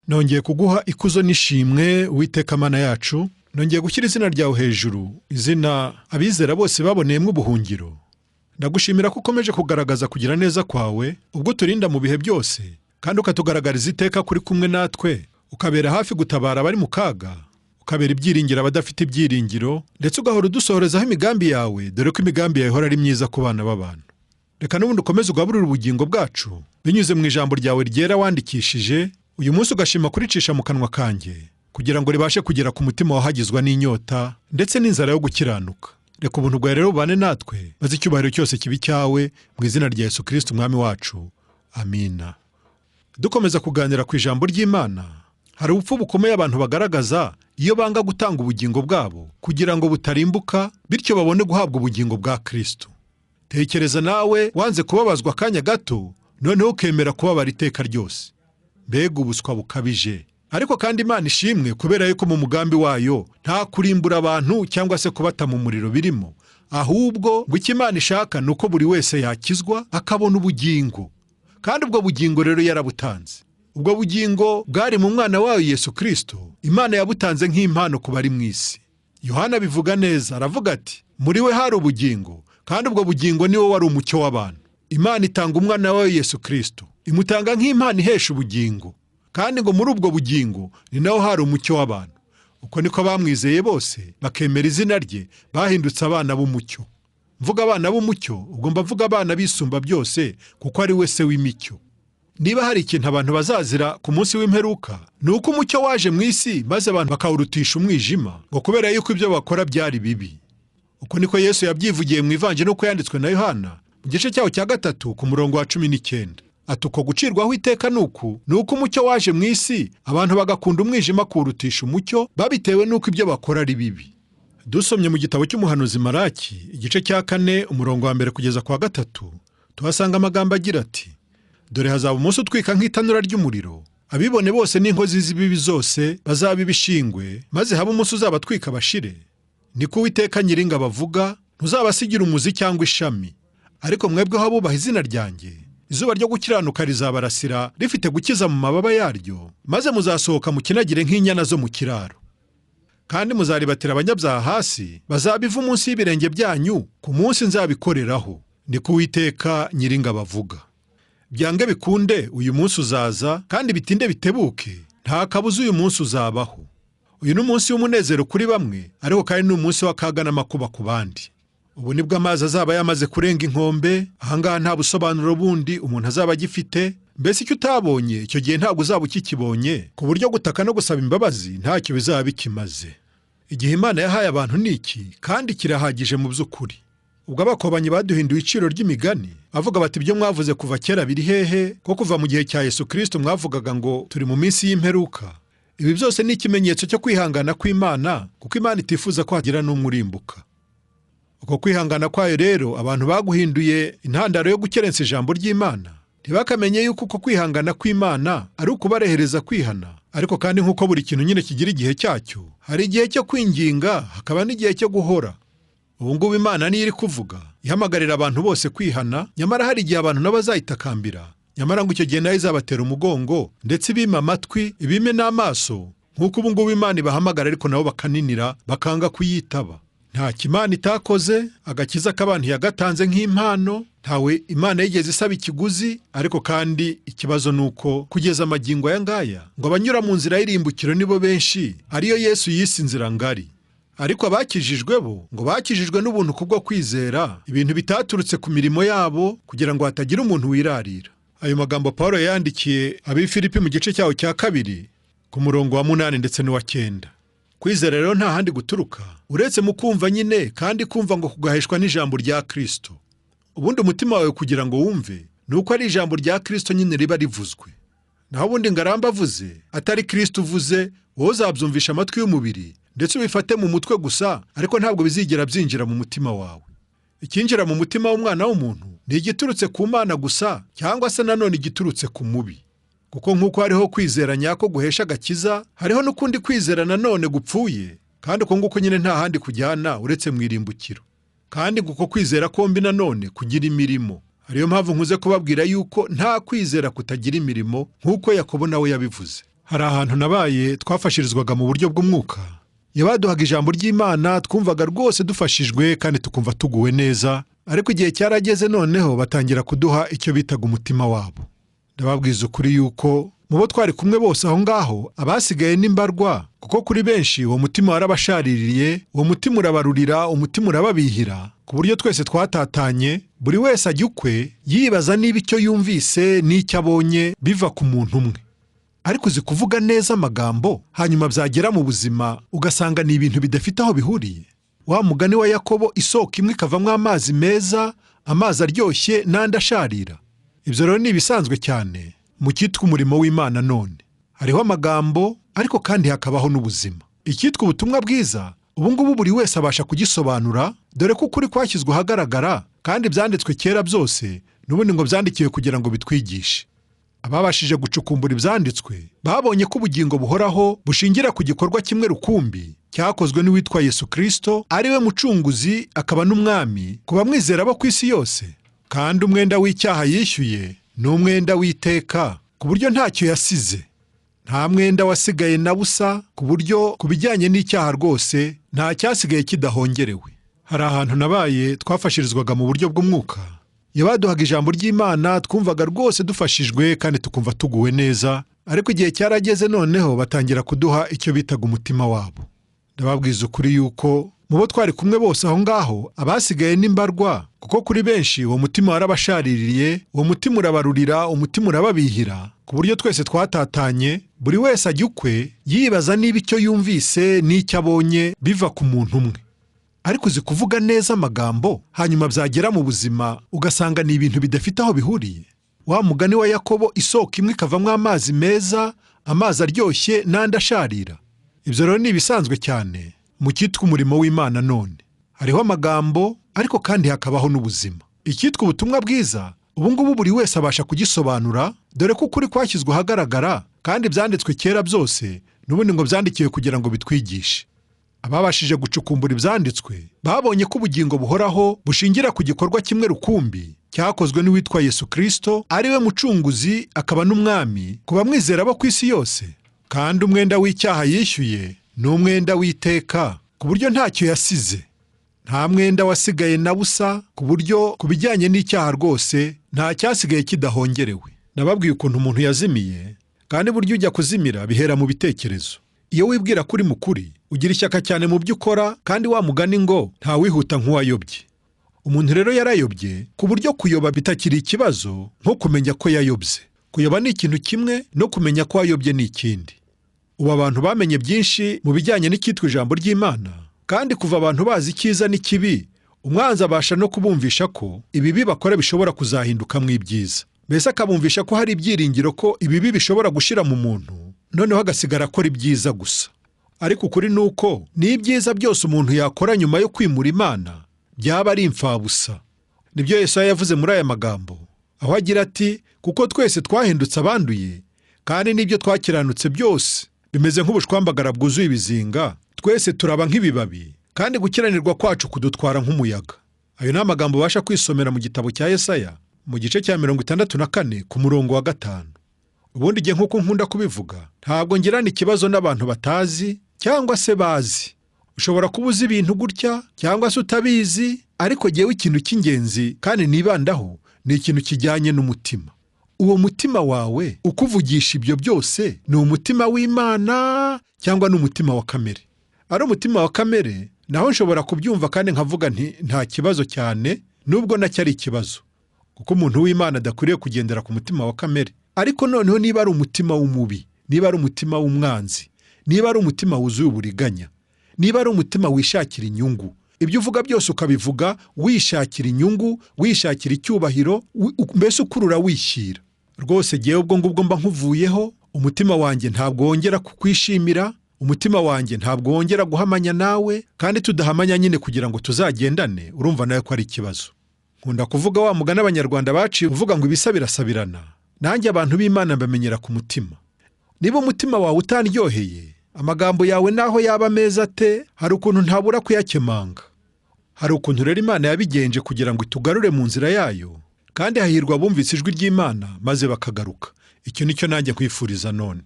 Nongeye kuguha ikuzo n'ishimwe Uwiteka Mana yacu, nongeye gushyira izina ryawe hejuru, izina abizera bose baboneyemo ubuhungiro. Ndagushimira ko ukomeje kugaragaza kugira neza kwawe, ubwo turinda mu bihe byose, kandi ukatugaragariza iteka kuri kumwe natwe, ukabera hafi gutabara abari mu kaga, ukabera ibyiringiro abadafite ibyiringiro, ndetse ugahora udusohorezaho imigambi yawe, dore ko imigambi yawe ihora ari myiza ku bana b'abantu. Reka n'ubundi ukomeze ugaburire ubugingo bwacu, binyuze mu ijambo ryawe ryera wandikishije, uyu munsi ugashima kuricisha mu kanwa kanjye, kugira ngo ribashe kugera ku mutima wahagizwa n'inyota, ndetse n'inzara yo gukiranuka. Reka ubuntu bwawe rero bubane natwe, maze icyubahiro cyose kibi cyawe, mu izina rya Yesu Kristo umwami wacu. Amina. Dukomeza kuganira ku ijambo ry'Imana, hari ubupfu bukomeye abantu bagaragaza iyo banga gutanga ubugingo bwabo, kugira ngo butarimbuka, bityo babone guhabwa ubugingo bwa Kristo. Tekereza nawe wanze kubabazwa akanya gato, noneho ukemera kubabara iteka ryose. Mbega ubuswa bukabije! Ariko kandi Imana ishimwe, kubera yuko mu mugambi wayo nta kurimbura abantu cyangwa se kubata mu muriro birimo, ahubwo ngo icyo Imana ishaka ni uko buri wese yakizwa akabona ubugingo. Kandi ubwo bugingo rero yarabutanze. Ubwo bugingo bwari mu mwana wayo Yesu Kristo, Imana yabutanze nk'impano ku bari mu isi. Yohana bivuga neza, aravuga ati, muri we hari ubugingo, kandi ubwo bugingo ni wo wari umucyo w'abantu. Imana itanga umwana wayo Yesu Kristo, imutanga nk'impano ihesha ubugingo, kandi ngo muri ubwo bugingo ni naho hari umucyo w'abantu. Uko niko bamwizeye bose, bakemera izina rye, bahindutse abana b'umucyo. Mvuga abana b'umucyo, ubwo mbavuga abana bisumba byose, kuko ari we se w'imicyo. Niba hari ikintu abantu bazazira ku munsi w'imperuka, ni uko umucyo waje mu isi, maze abantu bakawurutisha umwijima, ngo kubera yuko ibyo bakora byari bibi. Uko niko Yesu yabyivugiye mu Ivanjili uko yanditswe na Yohana, mu gice cyaho cya 3 ku murongo wa 19. Ati uko gucirwaho iteka ni uko umucyo waje mu isi, abantu bagakunda umwijima kuwurutisha umucyo, babitewe n'uko ibyo bakora ari bibi. Dusomye mu gitabo cy'umuhanuzi Maraki, igice cya 4 umurongo wa 1 kugeza kwa 3, tuhasanga amagambo agira ati, dore hazaba umunsi utwika nk'itanura ry'umuriro, abibone bose n'inkozi z'ibibi zose bazaba ibishingwe, maze habe umunsi uzabatwika bashire. Niko Uwiteka Nyiringabo avuga, ntuzabasigira umuzi cyangwa ishami. Ariko mwebweho abubaha izina ryanjye, izuba ryo gukiranuka rizabarasira rifite gukiza mu mababa yaryo, maze muzasohoka mu kinagire nk'inyana zo mu kiraro. Kandi muzaribatira abanyabyaha hasi, bazabiva munsi y'ibirenge byanyu ku munsi nzabikoreraho. Niko Uwiteka Nyiringabo avuga. Byange bikunde uyu munsi uzaza, kandi bitinde bitebuke, nta kabuza uyu munsi uzabaho. Uyu ni umunsi w'umunezero kuri bamwe, ariko kandi ni umunsi w'akaga n'amakuba ku bandi. Ubu nibwo amazi azaba yamaze kurenga inkombe, ahangaha nta busobanuro bundi umuntu azaba agifite. Mbese icyo utabonye icyo gihe ntabwo uzaba ukikibonye, ku buryo gutaka no gusaba imbabazi ntacyo bizaba bikimaze. Igihe Imana yahaye abantu ni iki, kandi kirahagije mu by'ukuri. Ubwo abakobanyi baduhinduye iciro ry'imigani, bavuga bati ibyo mwavuze kuva kera biri hehe, ko kuva mu gihe cya Yesu Kristo mwavugaga ngo turi mu minsi y'imperuka. Ibi byose ni ikimenyetso cyo kwihangana kw'Imana, kuko Imana itifuza ko hagira n'umwe urimbuka. Uko kwihangana kwayo rero, abantu baguhinduye intandaro yo gukerensa ijambo ry'Imana. Ntibakamenye yuko uko kwihangana kw'Imana ari ukubarehereza kwihana. Ariko kandi nk'uko buri kintu nyine kigira igihe cyacyo, hari igihe cyo kwinginga, hakaba n'igihe cyo guhora. Ubu ngubu Imana niyo iri kuvuga, ihamagarira abantu bose kwihana, nyamara hari igihe abantu nabo bazayitakambira. Nyamara ngo icyo gihe nayo izabatera umugongo, ndetse ibime amatwi, ibime n'amaso, nk'uko ubu ngubu Imana ibahamagara ariko nabo bakaninira, bakanga kuyitaba. Nta Imana itakoze, agakiza k'abantu yagatanze nk'impano, ntawe Imana yigeze isaba ikiguzi. Ariko kandi ikibazo ni uko kugeza amagingo aya ngaya, ngo abanyura mu nzira y'irimbukiro nibo benshi, ariyo Yesu yise inzira ngari. Ariko abakijijwe bo, ngo bakijijwe n'ubuntu kubwo kwizera, ibintu bitaturutse ku mirimo yabo, kugira ngo hatagira umuntu wirarira. Ayo magambo Pawulo yandikiye ab'Ifilipi mu gice cyaho cya 2 ku murongo wa 8 ndetse n'uwa 9. Kwizera rero nta handi guturuka, uretse mu kumva nyine, kandi kumva ngo kugaheshwa n'ijambo rya Kristo. Ubundi umutima wawe kugira ngo wumve, ni uko ari ijambo rya Kristo nyine riba rivuzwe. Naho ubundi ngaramba avuze, atari Kristo uvuze, wowe uzabyumvisha amatwi y'umubiri, ndetse ubifate mu mutwe gusa, ariko ntabwo bizigera byinjira mu mutima wawe. Ikinjira mu mutima w'umwana w'umuntu ni igiturutse ku Mana gusa, cyangwa se nanone igiturutse ku mubi. Kuko nk'uko hariho kwizera nyako guhesha agakiza, hariho n'ukundi kwizera nanone gupfuye, kandi uko nguko nyine nta handi kujyana uretse mu irimbukiro. Kandi nguko kwizera kombi nanone kugira imirimo. Ariyo mpamvu nkuze kubabwira yuko nta kwizera kutagira imirimo, nk'uko Yakobo nawe yabivuze. Hari ahantu nabaye twafashirizwaga mu buryo bw'umwuka. Iyo baduhaga ijambo ry'Imana twumvaga rwose dufashijwe kandi tukumva tuguwe neza, ariko igihe cyarageze noneho batangira kuduha icyo bitaga umutima wabo. Ndababwiza ukuri yuko mu bo twari kumwe bose aho ngaho abasigaye n'imbarwa, kuko kuri benshi uwo mutima warabashaririye, uwo mutima urabarurira, umutima urababihira, ku buryo twese twatatanye, buri wese ajya ukwe yibaza niba icyo yumvise n'icyo abonye biva ku muntu umwe. Ariko uzi kuvuga neza amagambo hanyuma byagera mu buzima ugasanga ni ibintu bidafite aho bihuriye. Wa mugani wa Yakobo, isoko imwe ikavamo amazi meza, amazi aryoshye n'andi asharira. Ibyo rero ni ibisanzwe cyane mu cyitwa umurimo w'Imana. None hariho amagambo ariko kandi hakabaho n'ubuzima. Icyitwa ubutumwa bwiza ubu ngubu buri wese abasha kugisobanura, dore ko ukuri kwashyizwe ahagaragara kandi byanditswe kera byose n'ubundi ngo byandikiwe kugira ngo bitwigishe. Ababashije gucukumbura ibyanditswe babonye ko ubugingo buhoraho bushingira ku gikorwa kimwe rukumbi cyakozwe n'uwitwa Yesu Kristo, ari we mucunguzi akaba n'umwami ku bamwizera bo ku isi yose. Kandi umwenda w'icyaha yishyuye ni umwenda w'iteka, ku buryo ntacyo yasize. Nta mwenda wasigaye na busa, ku buryo ku bijyanye n'icyaha rwose nta cyasigaye kidahongerewe. Hari ahantu nabaye twafashirizwaga mu buryo bw'umwuka. Iyo baduhaga ijambo ry'Imana twumvaga rwose dufashijwe kandi tukumva tuguwe neza, ariko igihe cyarageze noneho batangira kuduha icyo bitaga umutima wabo. Ndababwiza ukuri yuko mu bo twari kumwe bose aho ngaho abasigaye n'imbarwa, kuko kuri benshi uwo mutima warabashaririye, uwo mutima urabarurira, umutima urababihira, ku buryo twese twatatanye, buri wese ajya ukwe yibaza niba icyo yumvise n'icyo abonye biva ku muntu umwe. Ariko uzi kuvuga neza amagambo hanyuma byagera mu buzima ugasanga ni ibintu bidafite aho bihuriye. Wa mugani wa Yakobo, isoko imwe ikavamo amazi meza, amazi aryoshye n'andi asharira. Ibyo rero ni ibisanzwe cyane mu cyitwa umurimo w'Imana. None hariho amagambo ariko kandi hakabaho n'ubuzima. Icyitwa ubutumwa bwiza ubu ngubu buri wese abasha kugisobanura, dore ko ukuri kwashyizwe ahagaragara kandi byanditswe kera byose n'ubundi ngo byandikiwe kugira ngo bitwigishe. Ababashije gucukumbura ibyanditswe babonye ko ubugingo buhoraho bushingira ku gikorwa kimwe rukumbi cyakozwe n'uwitwa Yesu Kristo, ari we mucunguzi akaba n'umwami ku bamwizera bo ku isi yose. Kandi umwenda w'icyaha yishyuye ni umwenda w'iteka, ku buryo ntacyo yasize. Nta mwenda wasigaye na busa, ku buryo ku bijyanye n'icyaha rwose nta cyasigaye kidahongerewe. Nababwiye ukuntu umuntu yazimiye, kandi buryo ujya kuzimira bihera mu bitekerezo. Iyo wibwira kuri mukuri ugira ishyaka cyane mu byo ukora, kandi wa mugani ngo ntawihuta nk'uwayobye. Umuntu rero yarayobye ku buryo kuyoba bitakiri ikibazo nko kumenya ko yayobye. Kuyoba ni ikintu kimwe no kumenya ko wayobye ni ikindi. Ubu abantu bamenye byinshi mu bijyanye n'icyitwa ijambo ry'Imana, kandi kuva abantu bazi icyiza n'ikibi, umwanzi abasha no kubumvisha ko ibibi bakora bishobora kuzahindukamo ibyiza. Mbese akabumvisha ko hari ibyiringiro ko ibibi bishobora gushira mu muntu, noneho agasigara akora ibyiza gusa. Ariko ukuri ni uko n'ibyiza byose umuntu yakora nyuma yo kwimura Imana byaba ari imfabusa. Nibyo Yesaya yavuze muri aya magambo, aho agira ati, kuko twese twahindutse abanduye, kandi n'ibyo twakiranutse byose bimeze nk'ubushwambagara bwuzuye ibizinga, twese turaba nk'ibibabi, kandi gukiranirwa kwacu kudutwara nk'umuyaga. Ayo ni amagambo ubasha kwisomera mu gitabo cya Yesaya mu gice cya 64 ku murongo wa 5. Ubundi igihe nk'uko nkunda kubivuga, ntabwo ngirana ikibazo n'abantu batazi cyangwa se bazi. Ushobora kuba uzi ibintu gutya cyangwa se utabizi, ariko jyewe ikintu cy'ingenzi kandi nibandaho ni ikintu kijyanye n'umutima. Uwo mutima wawe ukuvugisha ibyo byose ni umutima w'Imana cyangwa n'umutima wa kamere? Ari umutima wa kamere naho nshobora kubyumva kandi nkavuga nti nta kibazo cyane, nubwo nacyo ari ikibazo, kuko umuntu w'Imana adakwiriye kugendera ku mutima wa kamere. Ariko noneho niba ari umutima w'umubi, niba ari umutima w'umwanzi, niba ari umutima wuzuye uburiganya, niba ari umutima wishakira inyungu, ibyo uvuga byose ukabivuga wishakira inyungu, wishakira icyubahiro, mbese ukurura wishyira, rwose jyewe ubwo ngubwo mba nkuvuyeho. Umutima wanjye ntabwo wongera kukwishimira, umutima wanjye ntabwo wongera guhamanya nawe, kandi tudahamanya nyine kugira ngo tuzagendane, urumva nawe ko ari ikibazo. Nkunda kuvuga wa mugani abanyarwanda baciye uvuga ngo ibisa birasabirana. Nanjye abantu b'Imana mbamenyera ku mutima. Niba umutima wawe utanryoheye, amagambo yawe naho yaba meza ate, hari ukuntu ntabura kuyakemanga. Hari ukuntu rero Imana yabigenje kugira ngo itugarure mu nzira yayo, kandi hahirwa abumvise ijwi ry'Imana maze bakagaruka. Icyo nicyo nanjye kwifuriza none.